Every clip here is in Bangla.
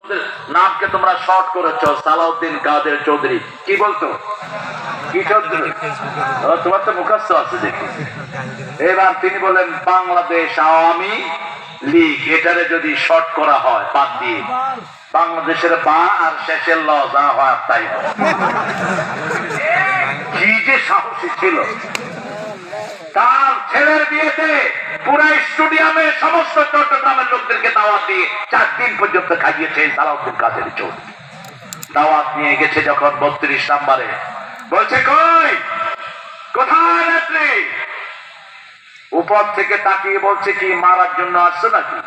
নামকে তোমরা শর্ট করেছো সালাউদ্দিন কাদের চৌধুরী। কি বলতো? কি চৌধুরী? তোমার তো মুখস্থ আছে দেখি। এবার তিনি বলেন বাংলাদেশ আওয়ামী লীগ, এটারে যদি শর্ট করা হয় বাদ দিয়ে বাংলাদেশের বা আর শেষের ল যা হয় তাই। কি যে সাহসী ছিল! তার ছেলের বিয়েতে পুরা স্টেডিয়ামে সমস্ত চট্টগ্রামের লোকদেরকে দাওয়াত দিয়ে 4 দিন পর্যন্ত খাইয়েছে সালাউদ্দিন কাদের চৌধুরী। দাওয়াত নিয়ে গেছে যখন 32 নম্বরে, বলছে কই কোথায় নেত্রী? উপর থেকে তাকিয়ে বলছে কি মারার জন্য আসছো নাকি?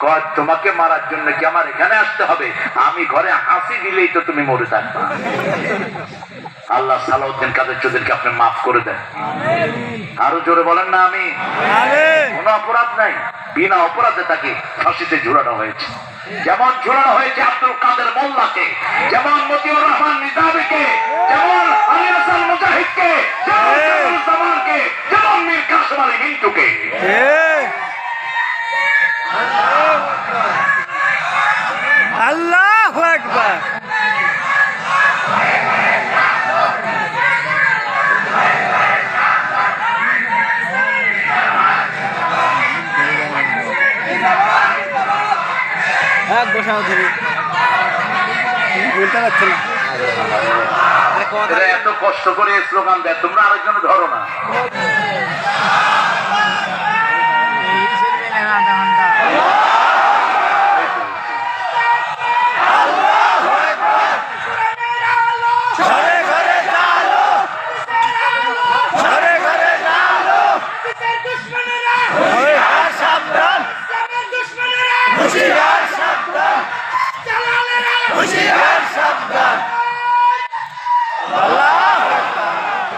কয় তোমাকে মারার জন্য কি আমার এখানে আসতে হবে? আমি ঘরে হাসি দিলেই তো তুমি মরে থাকবা। আল্লাহ সালাউদ্দিন কাদের চৌধুরীকে আপনি মাফ করে দেন। আরো জোরে বলেন না আমি। কোনো অপরাধ নাই, বিনা অপরাধে তাকে ফাঁসিতে ঝুলানো হয়েছে। যেমন ঝুলানো হয়েছে আব্দুল কাদের মোল্লাকে, যেমন মতিউর রহমান নিজামীকে, যেমন আলী হাসান মুজাহিদকে, যেমন কামরুল জামানকে, যেমন মীর কাসেম আলী মিন্টুকে। আল্লাহু আকবার। বসাও ধরে বলতে পারছি না, এত কষ্ট করে স্লোগান দেয়, তোমরা আরেকজন ধরো না।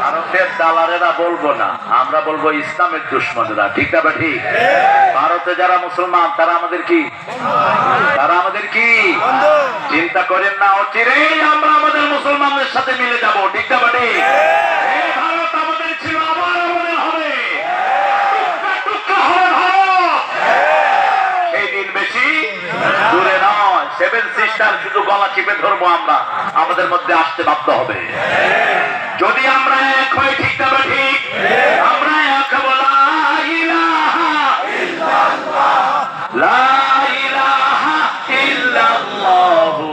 ভারতের দালালেরা বলবো না, আমরা বলবো ইসলামের দুশ্মনেরা। ঠিক না? ঠিক। ভারতে যারা মুসলমান তারা আমাদের কি? তারা আমাদের কি? চিন্তা করেন না, অচিরেই আমরা আমাদের মুসলমানদের সাথে মিলে যাব। ঠিক না? ঠিক। ভারত আমাদের ছিল, আবার আমাদের হবে। সেই দিন বেশি দূরে নয়। 7 সিস্টার শুধু গলা চিপে ধরবো আমরা, আমাদের মধ্যে আসতে বাধ্য হবে যদি আমরা এক হই। ঠিক না? ঠিক। আমরা এক হব, লা ইলাহা ইল্লাল্লাহ, লা ইলাহা ইল্লাল্লাহু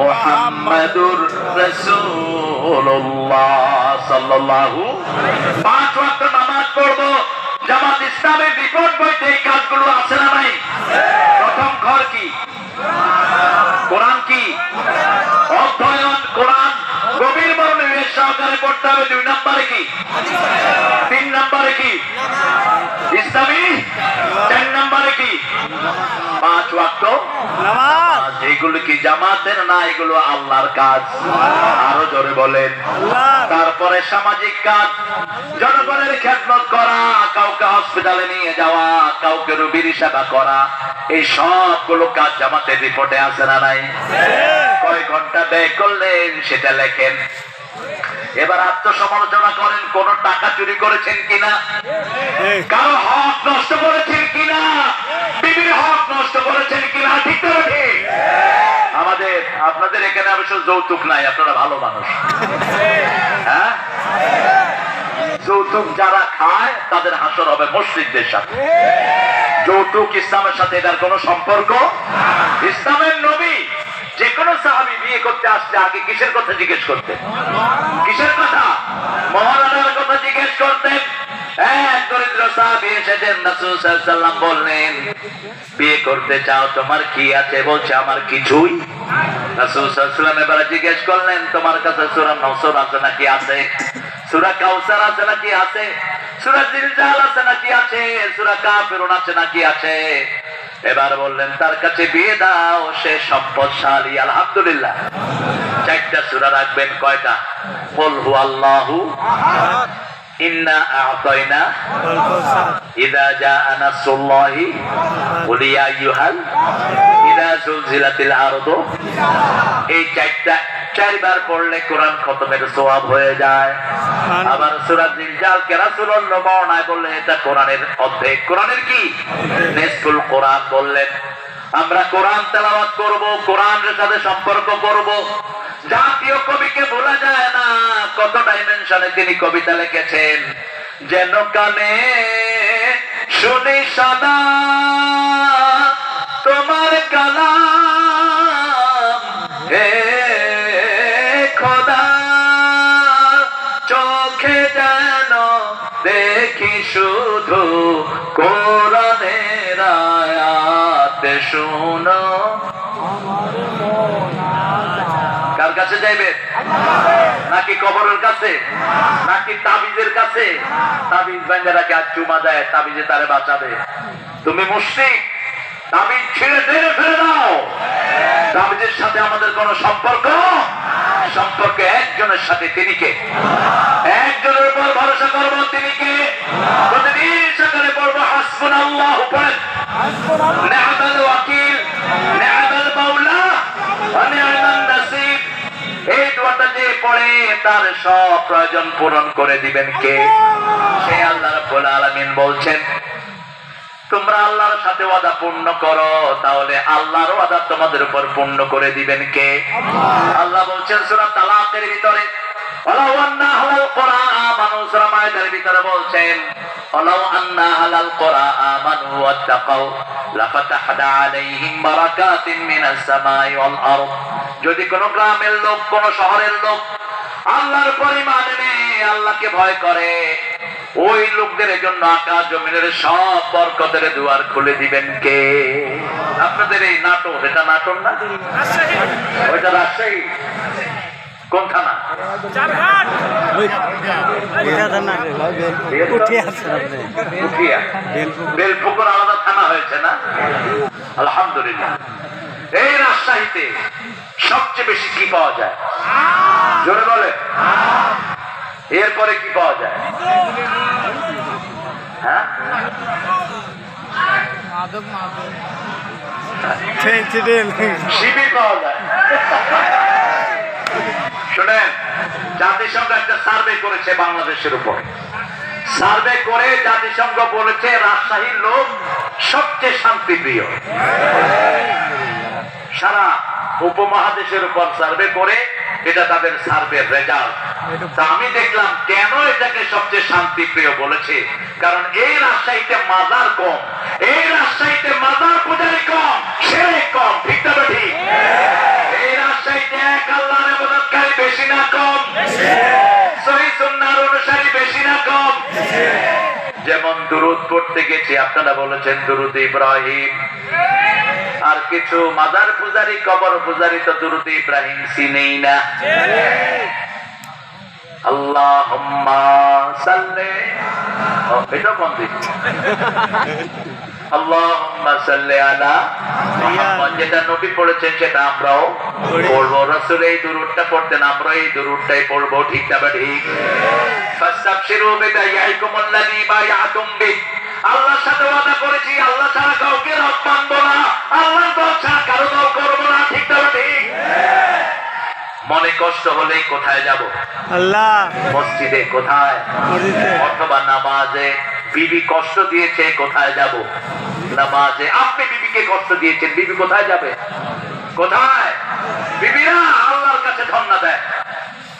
মুহাম্মাদুর রাসূলুল্লাহ সাল্লাল্লাহু। 5 ওয়াক্ত নামাজ পড়বো। জামাত ইসলামের রিপোর্ট বইতে এই কাজগুলো আছে না নাই? প্রথম ঘর কি? কোরআন কি? অধ্যয়ন কোরআন গভীর মনোনিবেশ সহকারে পড়তে হবে। 2 নম্বরে কি? 3 নম্বরে কি? ইসলামী। 4 নম্বরে কি? 5 ওয়াক্ত নামাজ। এগুলো কি জামাতের না? এগুলো আল্লাহর কাজ। আরো জোরে বলেন। তারপরে সামাজিক কাজ, জনগণের খেদমত করা, কাউকে হসপিটালে নিয়ে যাওয়া, কাউকে রোগীর সেবা করা, এই সবগুলো কাজ জামাতের রিপোর্টে আছে না নাই? কয় ঘন্টা ব্যয় করলেন সেটা লেখেন। এবার আত্মসমালোচনা করেন, কোন টাকা চুরি করেছেন কিনা, কারো হক নষ্ট করেছেন কিনা, বিবির হক নষ্ট করেছেন কিনা। ঠিক তো? ঠিক। আমাদের আপনাদের এখানে অবশ্য যৌতুক নাই, আপনারা ভালো মানুষ। হ্যাঁ, যৌতুক যারা খায় তাদের হাসর হবে মসজিদদের সাথে। যৌতুক ইসলামের সাথে এটার কোন সম্পর্ক। ইসলামের নবী যে কোনো সাহাবী বিয়ে করতে আসলে আগে কিসের কথা জিজ্ঞেস করতেন? কিসের কথা? মহারানার কথা জিজ্ঞেস করতেন। এক দরিদ্র সাহাবী এসেছেন, রাসূল সাল্লাল্লাহু আলাইহি ওয়াসাল্লাম বললেন বিয়ে করতে চাও, তোমার কি আছে? বলছে আমার কিছুই। রাসূল সাল্লাল্লাহু আলাইহি ওয়াসাল্লাম এবারে জিজ্ঞেস করলেন তোমার কাছে সূরা নসর আছে নাকি? আছে। সূরা কাউসার আছে নাকি? আছে। সূরা জিলজাল আছে নাকি? আছে। সূরা কাফিরুন আছে নাকি? আছে। এবার বললেন তার কাছে বিয়ে দাও, সে সম্পদশালী। আলহামদুলিল্লাহ। 4টা সূরা রাখবেন। কয়টা? কুল হুয়াল্লাহু আহাদ, ইন্না আ'তাইনা, ইযা জাআ নাসরুল্লাহি, কুল ইয়া আইয়ুহাল, ইযা যুলজিলাতিল আরদু। এই 4টা 4 বার পড়লে কোরআন খতমের সওয়াব হয়ে যায়। আবার সূরা জিলজাল কে রাসূলুল্লাহ বর্ণনায় বললেন এটা কোরআনের অর্ধেক। কোরআনের কি? নিসফুল কোরআন বললেন। আমরা কোরআন তেলাওয়াত করব, কোরআনের সাথে সম্পর্ক করব। জাতীয় কবিকে ভোলা যায় না, কত ডাইমেনশনে তিনি কবিতা লিখেছেন। যেন কানে শুনি সদা তোমার কালাম, হে খোদা চোখে যেন দেখি শুধু কোরআনের আয়াত শুনো। কার কাছে যাইবে? নাকি কবরের কাছে, নাকি তাবিজের কাছে? তাবিজ ভাঙ্গারাকে আর চুমা দেয়, তাবিজে তারে বাঁচাবে। তুমি মুশরিক, তাবিজ ছিঁড়ে টেনে ফেলে দাও। তাবিজের সাথে আমাদের কোনো সম্পর্ক একজনের সাথে, তিনি কে? একজনের উপর ভরসা করবো, তিনি কে? প্রতিদিন সকালে পড়বো হাসবুনাল্লাহু, পড়েন নি'মাল ওয়াকিল, নি'মাল মাওলা ওয়া নি'মান নাসির। এই দোয়াটা যে পড়ে তার সব প্রয়োজন পূরণ করে দিবেন কে? সে আল্লাহ রাব্বুল আলামিন বলছেন, তোমরা আল্লাহর সাথে ওয়াদা পূর্ণ করো, তাহলে আল্লাহর ওয়াদা তোমাদের উপর পূর্ণ করে দিবেন কে? আল্লাহ বলছেন সূরা তালাকের ভিতরে, ওয়ালাউ আন্না আহলাল কুরআ আমানু, সূরা মাইদার ভিতরে বলছেন, ওয়ালাউ আন্না আহলাল কুরআ আমানু ওয়াত্তাকাউ লাফাতাহনা আলাইহিম বারাকাতিন মিনাস সামাই ওয়াল আরদ। যদি কোন গ্রামের লোক, কোন শহরের লোক আল্লাহর পরিমাণ এনে আল্লাহকে ভয় করে, ওই লোকদের জন্য আকাশ জমিনের সব বরকতের দুয়ার খুলে দিবেন কে? আপনাদের এই নাটক, এটা নাটক না, ওইটা রাজশাহী। কোন থানা? বেলপুকুর আলাদা থানা হয়েছে না? আলহামদুলিল্লাহ। এই রাজশাহীতে সবচেয়ে বেশি কি পাওয়া যায়? জোরে বলে। এরপরে কি পাওয়া যায়? হ্যাঁ, শিবির পাওয়া যায়। শোনেন, জাতিসংঘ একটা সার্ভে করেছে বাংলাদেশের উপর। সার্ভে করে জাতিসংঘ বলেছে রাজশাহীর লোক সবচেয়ে শান্তিপ্রিয়। সারা উপমহাদেশের উপর সার্ভে করে, এটা তাদের সার্ভের রেজাল্ট। তা আমি দেখলাম কেন এটাকে সবচেয়ে শান্তিপ্রিয় বলেছে, কারণ এই রাজশাহীতে মাজার কম, এই রাজশাহীতে মাজার পূজারি কম, শিরক কম, ঠিক না ঠিক? এই রাজশাহীতে এক আল্লাহর ইবাদতকারী বেশি না কম? সহিহ সুন্নাহর অনুসারী বেশি না কম? যেমন দুরূদ পড়তে গেছি, আপনারা বলেছেন দুরূদ ইব্রাহিম, আর কিছু মাজার পূজারি, কবর পূজারি তো দুরূদ ইব্রাহিম চিনেই না। আল্লাহুম্মা সাল্লি, এটা কোন দিক? আল্লাহুম্মা সাল্লি আলা মুহাম্মদ, যেটা নবী পড়েছেন সেটা আমরাও পড়বো। রাসূল এই দুরূদটা পড়তেন, আমরা এই দুরূদটাই পড়বো, ঠিক না ঠিক? ফাসতাবশিরু বিবাইয়াকুমুল্লাযী বায়াতুম বিহি, আল্লাহর সাথে ওয়াদা করেছি, আল্লাহ ছাড়া কাউকে রব মানবো না, আল্লাহর দল ছাড়া কারো দল করবো না, ঠিক না ঠিক? মনে কষ্ট হলেই কোথায় যাব? আল্লাহ। মসজিদে কোথায়? অথবা নামাজে। বিবি কষ্ট দিয়েছে, কোথায় যাব? নামাজে। আপনি বিবিকে কষ্ট দিয়েছেন, বিবি কোথায় যাবে? কোথায়? বিবিরা আল্লাহর কাছে ধন্যবাদ দেয়।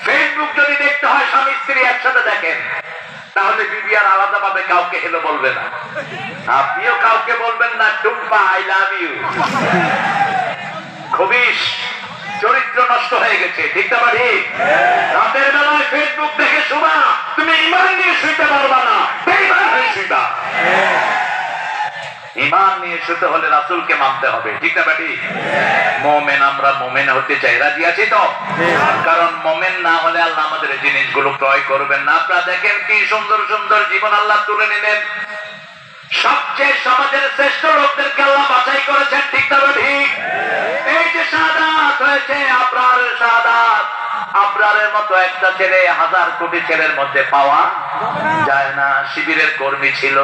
ফেসবুক যদি দেখতে হয় স্বামী স্ত্রী একসাথে দেখেন, তাহলে বিবি আর আলাদা ভাবে কাউকে হেলো বলবে না, আপনিও কাউকে বলবেন না টুম্পা আই লাভ ইউ। খবিশ চরিত্র নষ্ট হয়ে গেছে, ঠিক না ঠিক? রাতের বেলায় ফেসবুক দেখে শোনা, তুমি ইমান নিয়ে শুইতে পারবা না, বেঈমান হয়ে শুইবা। ইমান নিয়ে শুতে হলে রাসূলকে মানতে হবে, ঠিক না ঠিক? মুমিন, আমরা মুমিন হতে চাই, রাজি আছি তো? কারণ মুমিন না হলে আল্লাহ আমাদের জিনিসগুলো ক্রয় করবেন না। আপনারা দেখেন কি সুন্দর সুন্দর জীবন আল্লাহ তুলে নিলেন। সবচেয়ে সমাজের শ্রেষ্ঠ লোকদেরকে আল্লাহ বাছাই করেছেন, ঠিক না ঠিক? এই যে শাহাদাত হয়েছে, আবরার শাহাদাত, আবরারের মতো একটা ছেলে 1000 কোটি ছেলের মধ্যে পাওয়া যায় না। শিবিরের কর্মী ছিল,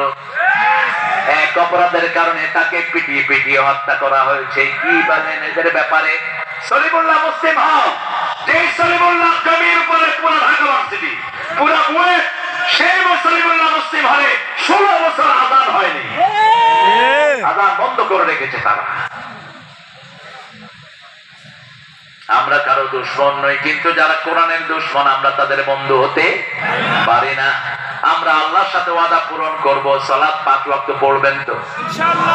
এক অপরাধের কারণে তাকে পিটিয়ে পিটিয়ে হত্যা করা হয়েছে। কি বলেন এদের ব্যাপারে? সলিমুল্লাহ মুসলিম হক, যে সলিমুল্লাহ জমির উপরে পুরো ঢাকা ভার্সিটি, পুরো বুয়েট, সেই সলিমুল্লাহ মুসলিম হলে 16 বছর আযান হয়নি, আযান বন্ধ করে রেখেছে তারা। আমরা কারো দুশ্মন নই, কিন্তু যারা কোরআনের দুশ্মন আমরা তাদের বন্ধু হতে পারি না। আমরা আল্লাহর সাথে ওয়াদা পূরণ করব, সালাত 5 ওয়াক্ত পড়বেন তো?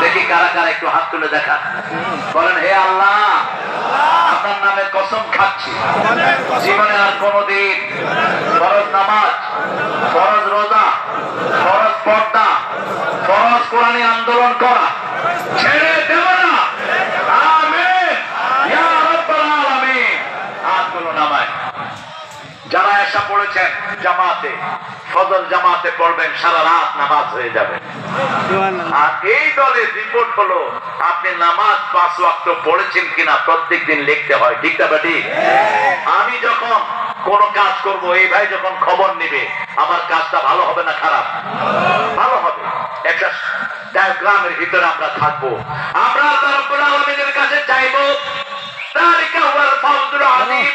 দেখি কারা কারা একটু হাত তুলে দেখান, বলেন হে আল্লাহ আপনার নামে কসম খাচ্ছি জীবনে আর কোনদিন ফরজ নামাজ, ফরজ রোজা, ফরজ পর্দা, ফরজ কোরআনী আন্দোলন করা ছেড়ে দেব না। আমিন ইয়া রাব্বাল আলামিন। হাতগুলো নামায়। যারা এসা পড়েছেন জামাতে, ফজর জামাতে পড়বেন, সারা রাত নামাজ হয়ে যাবে। আর এই দলের রিপোর্ট হলো আপনি নামাজ 5 ওয়াক্ত পড়েছেন কিনা প্রত্যেক দিন লিখতে হয়, ঠিক না বেটি? আমি যখন কোন কাজ করব, এই ভাই যখন খবর নিবে আমার কাজটা ভালো হবে না খারাপ? ভালো হবে। একটা ডায়াগ্রামের ভিতরে আমরা থাকবো, আমরা আল্লাহ রাব্বুল আলামিনের কাছে চাইবো। যালিকা হুয়াল ফাওজুল আযীম।